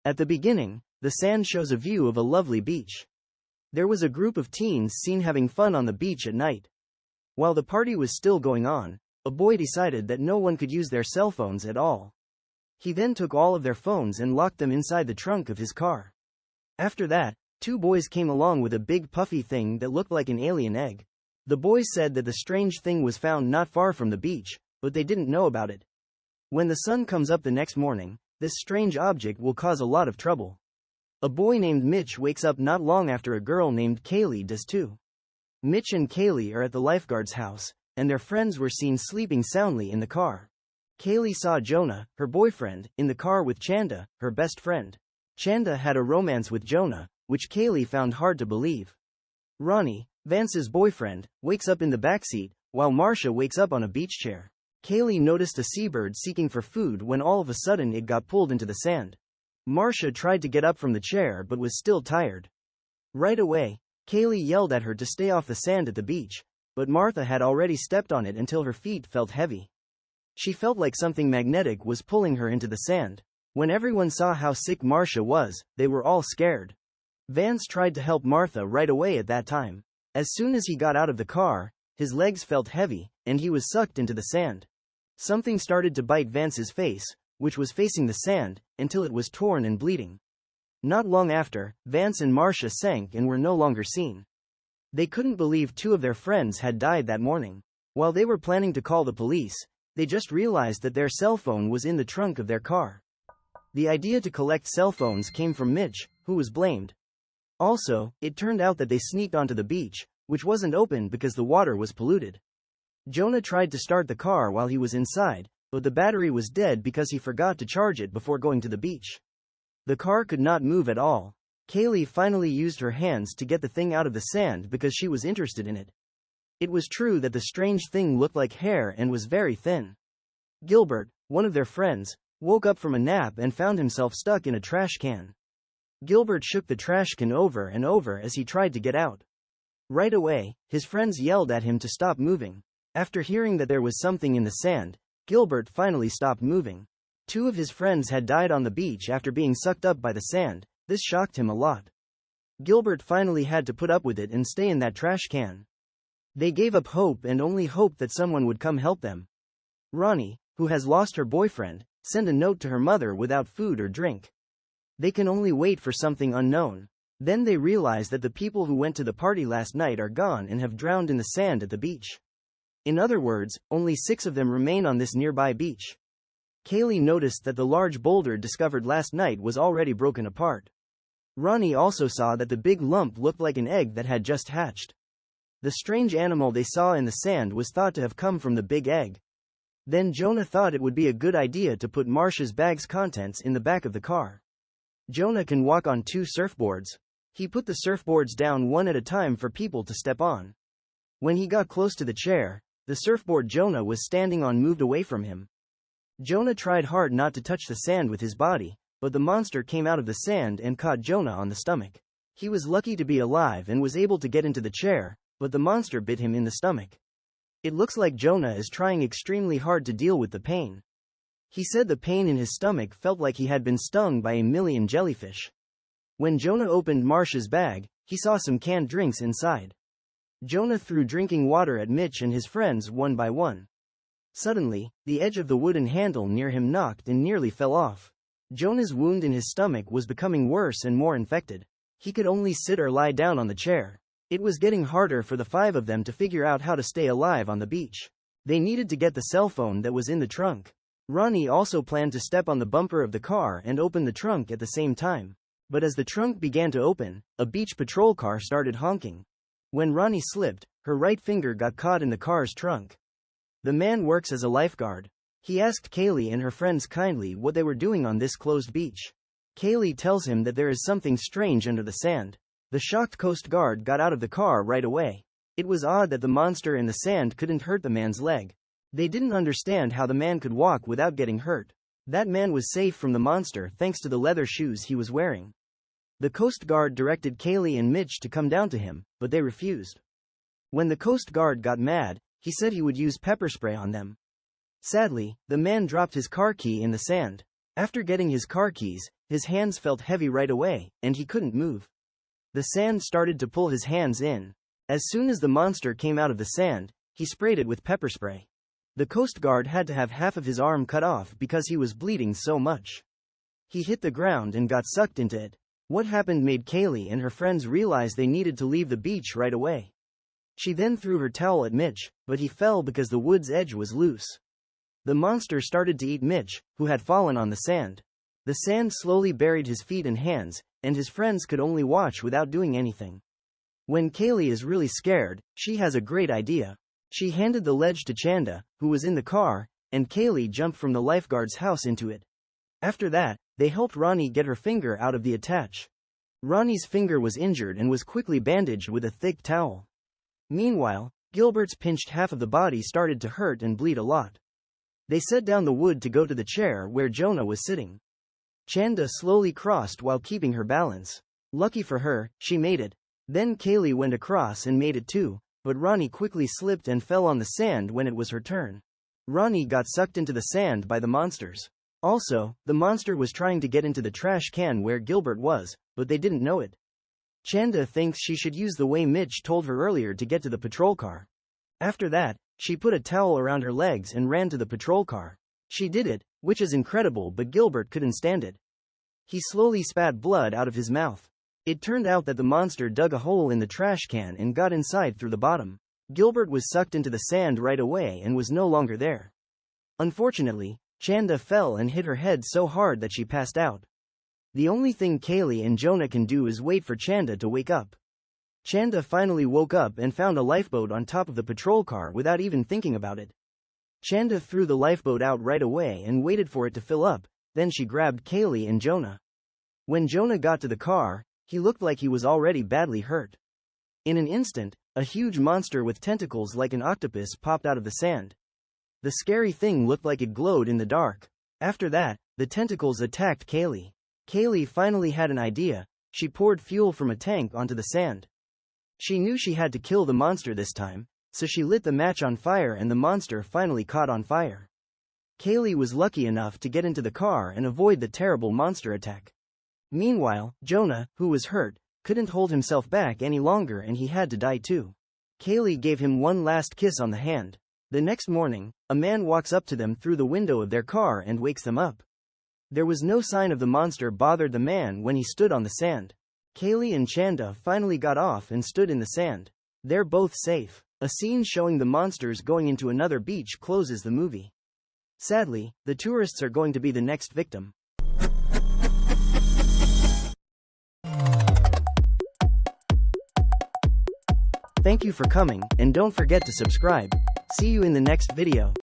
At the beginning, the sand shows a view of a lovely beach. There was a group of teens seen having fun on the beach at night. While the party was still going on, a boy decided that no one could use their cell phones at all. He then took all of their phones and locked them inside the trunk of his car. After that, two boys came along with a big puffy thing that looked like an alien egg. The boys said that the strange thing was found not far from the beach, but they didn't know about it. When the sun comes up the next morning, this strange object will cause a lot of trouble. A boy named Mitch wakes up not long after a girl named Kaylee does too. Mitch and Kaylee are at the lifeguard's house, and their friends were seen sleeping soundly in the car. Kaylee saw Jonah, her boyfriend, in the car with Chanda, her best friend. Chanda had a romance with Jonah, which Kaylee found hard to believe. Ronnie, Vance's boyfriend, wakes up in the backseat, while Marcia wakes up on a beach chair. Kaylee noticed a seabird seeking for food when all of a sudden it got pulled into the sand. Marcia tried to get up from the chair but was still tired. Right away, Kaylee yelled at her to stay off the sand at the beach, but Martha had already stepped on it until her feet felt heavy. She felt like something magnetic was pulling her into the sand. When everyone saw how sick Marcia was, they were all scared. Vance tried to help Martha right away at that time. As soon as he got out of the car, his legs felt heavy, and he was sucked into the sand. Something started to bite Vance's face, which was facing the sand, until it was torn and bleeding. Not long after, Vance and Marcia sank and were no longer seen. They couldn't believe two of their friends had died that morning. While they were planning to call the police, they just realized that their cell phone was in the trunk of their car. The idea to collect cell phones came from Mitch, who was blamed. Also, it turned out that they sneaked onto the beach, which wasn't open because the water was polluted. Jonah tried to start the car while he was inside, but the battery was dead because he forgot to charge it before going to the beach. The car could not move at all. Kaylee finally used her hands to get the thing out of the sand because she was interested in it. It was true that the strange thing looked like hair and was very thin. Gilbert, one of their friends, woke up from a nap and found himself stuck in a trash can. Gilbert shook the trash can over and over as he tried to get out. Right away, his friends yelled at him to stop moving. After hearing that there was something in the sand, Gilbert finally stopped moving. Two of his friends had died on the beach after being sucked up by the sand. This shocked him a lot. Gilbert finally had to put up with it and stay in that trash can. They gave up hope and only hoped that someone would come help them. Ronnie, who has lost her boyfriend, sent a note to her mother without food or drink. They can only wait for something unknown. Then they realize that the people who went to the party last night are gone and have drowned in the sand at the beach. In other words, only 6 of them remain on this nearby beach. Kaylee noticed that the large boulder discovered last night was already broken apart. Ronnie also saw that the big lump looked like an egg that had just hatched. The strange animal they saw in the sand was thought to have come from the big egg. Then Jonah thought it would be a good idea to put Marcia's bag's contents in the back of the car. Jonah can walk on 2 surfboards. He put the surfboards down one at a time for people to step on. When he got close to the chair, the surfboard Jonah was standing on moved away from him. Jonah tried hard not to touch the sand with his body, but the monster came out of the sand and caught Jonah on the stomach. He was lucky to be alive and was able to get into the chair, but the monster bit him in the stomach. It looks like Jonah is trying extremely hard to deal with the pain. He said the pain in his stomach felt like he had been stung by a million jellyfish. When Jonah opened Marcia's bag, he saw some canned drinks inside. Jonah threw drinking water at Mitch and his friends one by one. Suddenly, the edge of the wooden handle near him knocked and nearly fell off. Jonah's wound in his stomach was becoming worse and more infected. He could only sit or lie down on the chair. It was getting harder for the 5 of them to figure out how to stay alive on the beach. They needed to get the cell phone that was in the trunk. Ronnie also planned to step on the bumper of the car and open the trunk at the same time. But as the trunk began to open, a beach patrol car started honking. When Ronnie slipped, her right finger got caught in the car's trunk. The man works as a lifeguard. He asked Kaylee and her friends kindly what they were doing on this closed beach. Kaylee tells him that there is something strange under the sand. The shocked Coast Guard got out of the car right away. It was odd that the monster in the sand couldn't hurt the man's leg. They didn't understand how the man could walk without getting hurt. That man was safe from the monster thanks to the leather shoes he was wearing. The Coast Guard directed Kaylee and Mitch to come down to him, but they refused. When the Coast Guard got mad, he said he would use pepper spray on them. Sadly, the man dropped his car key in the sand. After getting his car keys, his hands felt heavy right away, and he couldn't move. The sand started to pull his hands in. As soon as the monster came out of the sand, he sprayed it with pepper spray. The Coast Guard had to have half of his arm cut off because he was bleeding so much. He hit the ground and got sucked into it. What happened made Kaylee and her friends realize they needed to leave the beach right away. She then threw her towel at Mitch, but he fell because the wood's edge was loose. The monster started to eat Mitch, who had fallen on the sand. The sand slowly buried his feet and hands, and his friends could only watch without doing anything. When Kaylee is really scared, she has a great idea. She handed the ledge to Chanda, who was in the car, and Kaylee jumped from the lifeguard's house into it. After that, they helped Ronnie get her finger out of the attach. Ronnie's finger was injured and was quickly bandaged with a thick towel. Meanwhile, Gilbert's pinched half of the body started to hurt and bleed a lot. They set down the wood to go to the chair where Jonah was sitting. Chanda slowly crossed while keeping her balance. Lucky for her, she made it. Then Kaylee went across and made it too, but Ronnie quickly slipped and fell on the sand when it was her turn. Ronnie got sucked into the sand by the monsters. Also, the monster was trying to get into the trash can where Gilbert was, but they didn't know it. Chanda thinks she should use the way Mitch told her earlier to get to the patrol car. After that, she put a towel around her legs and ran to the patrol car. She did it, which is incredible, but Gilbert couldn't stand it. He slowly spat blood out of his mouth. It turned out that the monster dug a hole in the trash can and got inside through the bottom. Gilbert was sucked into the sand right away and was no longer there. Unfortunately, Chanda fell and hit her head so hard that she passed out. The only thing Kaylee and Jonah can do is wait for Chanda to wake up. Chanda finally woke up and found a lifeboat on top of the patrol car without even thinking about it. Chanda threw the lifeboat out right away and waited for it to fill up, then she grabbed Kaylee and Jonah. When Jonah got to the car, he looked like he was already badly hurt. In an instant, a huge monster with tentacles like an octopus popped out of the sand. The scary thing looked like it glowed in the dark. After that, the tentacles attacked Kaylee. Kaylee finally had an idea. She poured fuel from a tank onto the sand. She knew she had to kill the monster this time, so she lit the match on fire and the monster finally caught on fire. Kaylee was lucky enough to get into the car and avoid the terrible monster attack. Meanwhile, Jonah, who was hurt, couldn't hold himself back any longer and he had to die too. Kaylee gave him one last kiss on the hand. The next morning, a man walks up to them through the window of their car and wakes them up. There was no sign of the monster bothered the man when he stood on the sand. Kaylee and Chanda finally got off and stood in the sand. They're both safe. A scene showing the monsters going into another beach closes the movie. Sadly, the tourists are going to be the next victim. Thank you for coming, and don't forget to subscribe. See you in the next video.